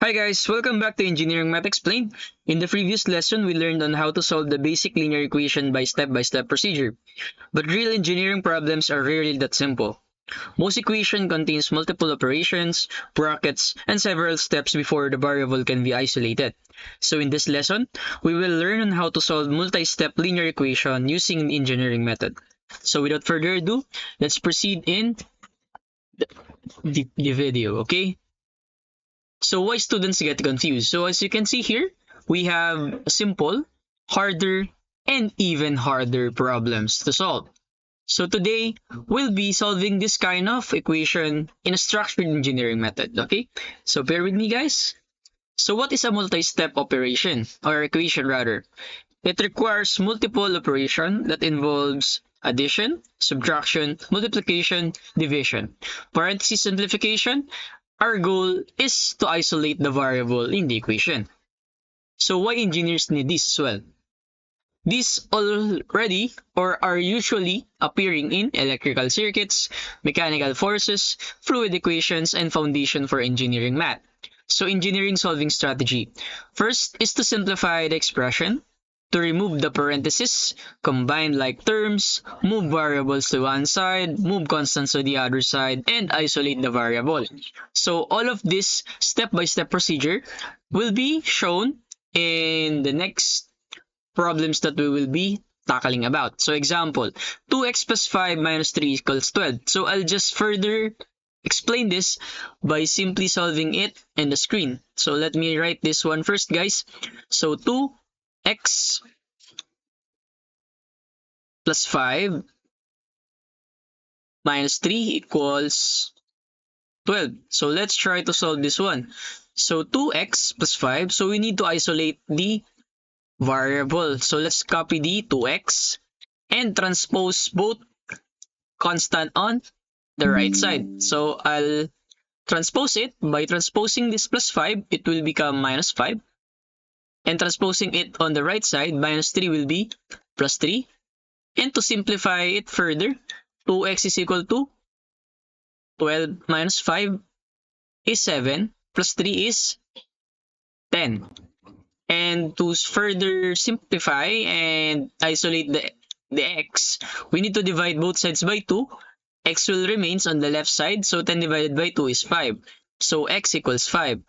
Hi guys, welcome back to Engineering Math Explained. In the previous lesson, we learned on how to solve the basic linear equation by step-by-step procedure. But real engineering problems are rarely that simple. Most equation contains multiple operations, brackets, and several steps before the variable can be isolated. So in this lesson, we will learn on how to solve multi-step linear equation using the engineering method. So without further ado, let's proceed in the video, okay? So why students get confused? So as you can see here, we have simple, harder, and even harder problems to solve. So today, we'll be solving this kind of equation in a structured engineering method, okay? So bear with me guys. So what is a multi-step operation, or equation rather? It requires multiple operation that involves addition, subtraction, multiplication, division. Parenthesis simplification. Our goal is to isolate the variable in the equation. So why engineers need this as well? These already or are usually appearing in electrical circuits, mechanical forces, fluid equations, and foundation for engineering math. So engineering solving strategy. First is to simplify the expression, to remove the parentheses, combine like terms, move variables to one side, move constants to the other side, and isolate the variable. So all of this step-by-step procedure will be shown in the next problems that we will be tackling about. So example, 2x plus 5 minus 3 equals 12. So I'll just further explain this by simply solving it in the screen. So let me write this one first, guys. So 2x plus 5 minus 3 equals 12. So let's try to solve this one. So 2x plus 5, so we need to isolate the variable. So let's copy the 2x and transpose both constant on the right side. So I'll transpose it. By transposing this plus 5, it will become minus 5. And transposing it on the right side, minus 3 will be plus 3. And to simplify it further, 2x is equal to 12 minus 5 is 7, plus 3 is 10. And to further simplify and isolate the x, we need to divide both sides by 2. X will remains on the left side, so 10 divided by 2 is 5. So x equals 5.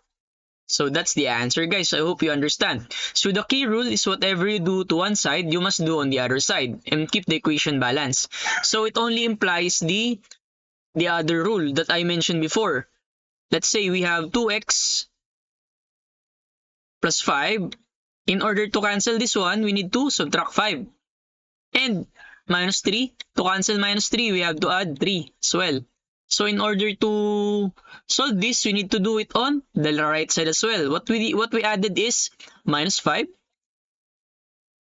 So that's the answer, guys. I hope you understand. So the key rule is whatever you do to one side, you must do on the other side and keep the equation balanced. So it only implies the other rule that I mentioned before. Let's say we have 2x plus 5. In order to cancel this one, we need to subtract 5. And minus 3. To cancel minus 3, we have to add 3 as well. So in order to solve this, we need to do it on the right side as well. What we added is minus 5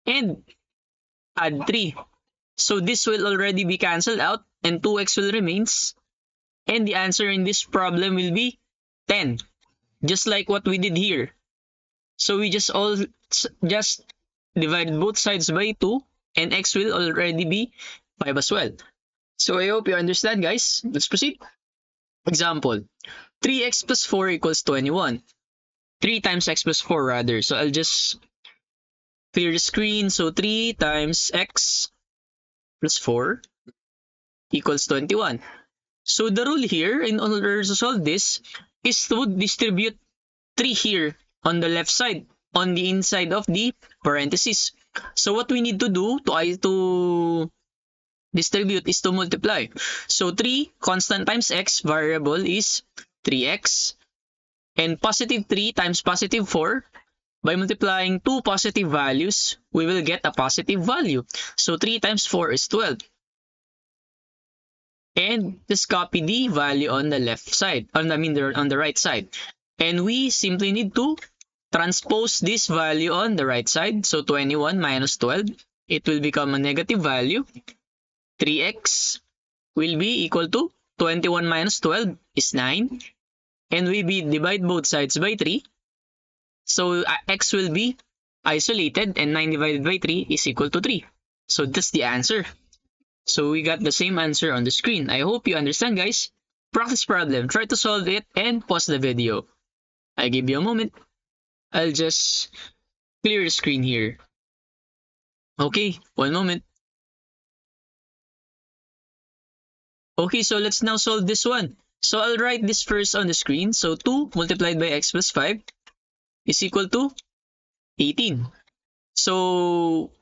and add 3. So this will already be cancelled out and 2x will remains. And the answer in this problem will be 10. Just like what we did here. So we just divided both sides by 2 and x will already be 5 as well. So I hope you understand, guys. Let's proceed. Example, 3x plus 4 equals 21. 3 times x plus 4 rather. So I'll just clear the screen. So 3 times x plus 4 equals 21. So the rule here in order to solve this is to distribute 3 here on the left side, on the inside of the parentheses. So what we need to do to distribute is to multiply. So 3 constant times x variable is 3x. And positive 3 times positive 4. By multiplying two positive values, we will get a positive value. So 3 times 4 is 12. And just copy the value on the left side, on the right side. And we simply need to transpose this value on the right side. So 21 minus 12, it will become a negative value. 3x will be equal to 21 minus 12 is 9. And we divide both sides by 3. So x will be isolated and 9 divided by 3 is equal to 3. So that's the answer. So we got the same answer on the screen. I hope you understand, guys. Practice problem. Try to solve it and pause the video. I give you a moment. I'll just clear the screen here. Okay, one moment. Okay, so let's now solve this one. So I'll write this first on the screen. So 2 multiplied by x plus 5 is equal to 18. So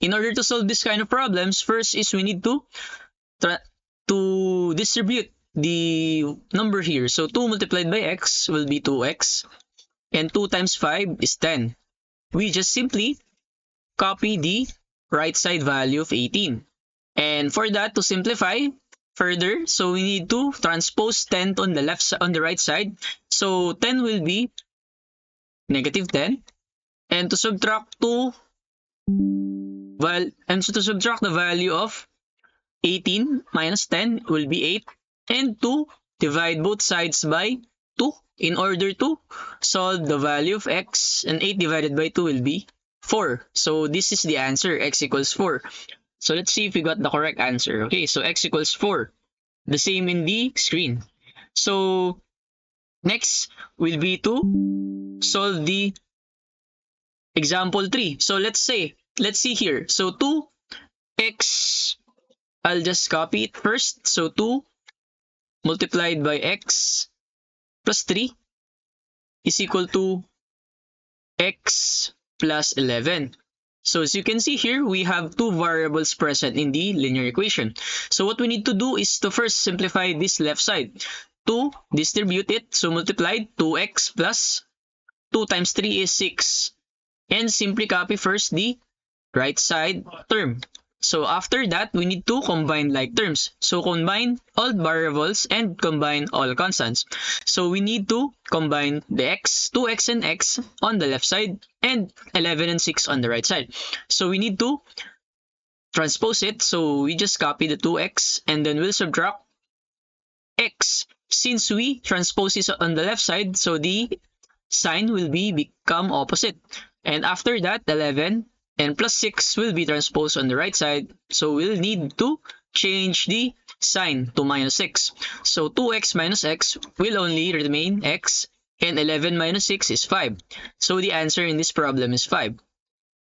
in order to solve this kind of problems, first is we need to distribute the number here. So 2 multiplied by x will be 2x, and 2 times 5 is 10. We just simply copy the right side value of 18. And for that, to simplify further, so we need to transpose 10 on the on the right side. So 10 will be negative 10. And to subtract 2, to subtract the value of 18 minus 10 will be 8. And to divide both sides by 2 in order to solve the value of x, and 8 divided by 2 will be 4. So this is the answer, x equals 4. So let's see if we got the correct answer. Okay, so x equals 4. The same in the screen. So next will be to solve the example 3. So let's see here. So 2x, I'll just copy it first. So 2 multiplied by x plus 3 is equal to x plus 11. So as you can see here, we have two variables present in the linear equation. So what we need to do is to first simplify this left side. 2, distribute it. So multiplied, 2x plus 2 times 3 is 6. And simply copy first the right side term. So after that, we need to combine like terms. So combine all variables and combine all constants. So we need to combine the x, 2x and x on the left side, and 11 and 6 on the right side. So we need to transpose it. So we just copy the 2x and then we'll subtract x. Since we transpose it on the left side, so the sign will become opposite. And after that, 11 and plus 6 will be transposed on the right side. So we'll need to change the sign to minus 6. So 2x minus x will only remain x, and 11 minus 6 is 5. So the answer in this problem is 5.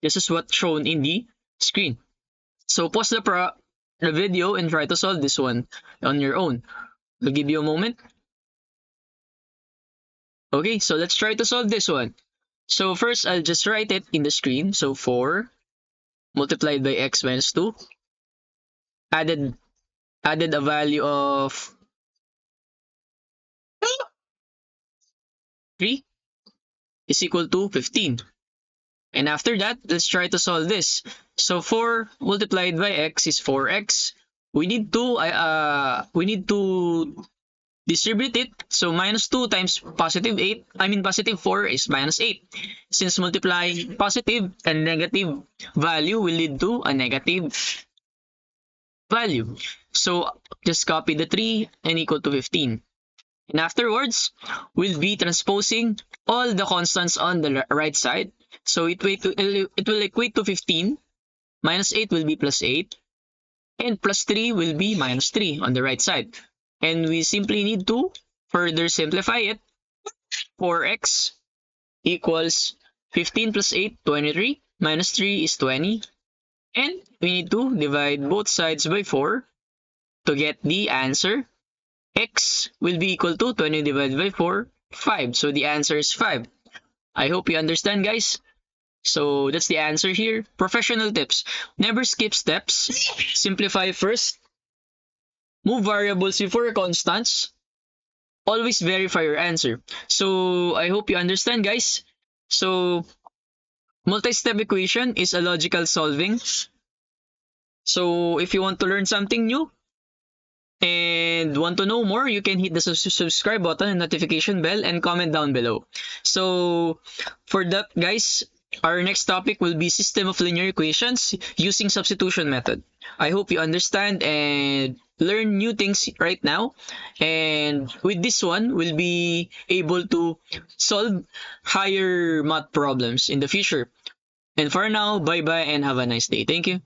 This is what's shown in the screen. So pause the video and try to solve this one on your own. I'll give you a moment. Okay, so let's try to solve this one. So first, I'll just write it in the screen. So 4 multiplied by x minus 2. Added a value of 3 is equal to 15. And after that, let's try to solve this. So 4 multiplied by x is 4x. We need to distribute it. So minus 2 times positive 4 is minus 8. Since multiplying positive and negative value will lead to a negative value. So just copy the 3 and equal to 15. And afterwards, we'll be transposing all the constants on the right side. So it will equate to 15. Minus 8 will be plus 8. And plus 3 will be minus 3 on the right side. And we simply need to further simplify it. 4x equals 15 plus 8, 23. Minus 3 is 20. And we need to divide both sides by 4 to get the answer. X will be equal to 20 divided by 4, 5. So the answer is 5. I hope you understand, guys. So that's the answer here. Professional tips. Never skip steps. Simplify first. Move variables before constants. Always verify your answer. So I hope you understand, guys. So multi-step equation is a logical solving. So if you want to learn something new and want to know more, you can hit the subscribe button and notification bell and comment down below. So for that, guys, our next topic will be system of linear equations using substitution method. I hope you understand and learn new things right now. And with this one, we'll be able to solve higher math problems in the future. And for now, bye-bye and have a nice day. Thank you.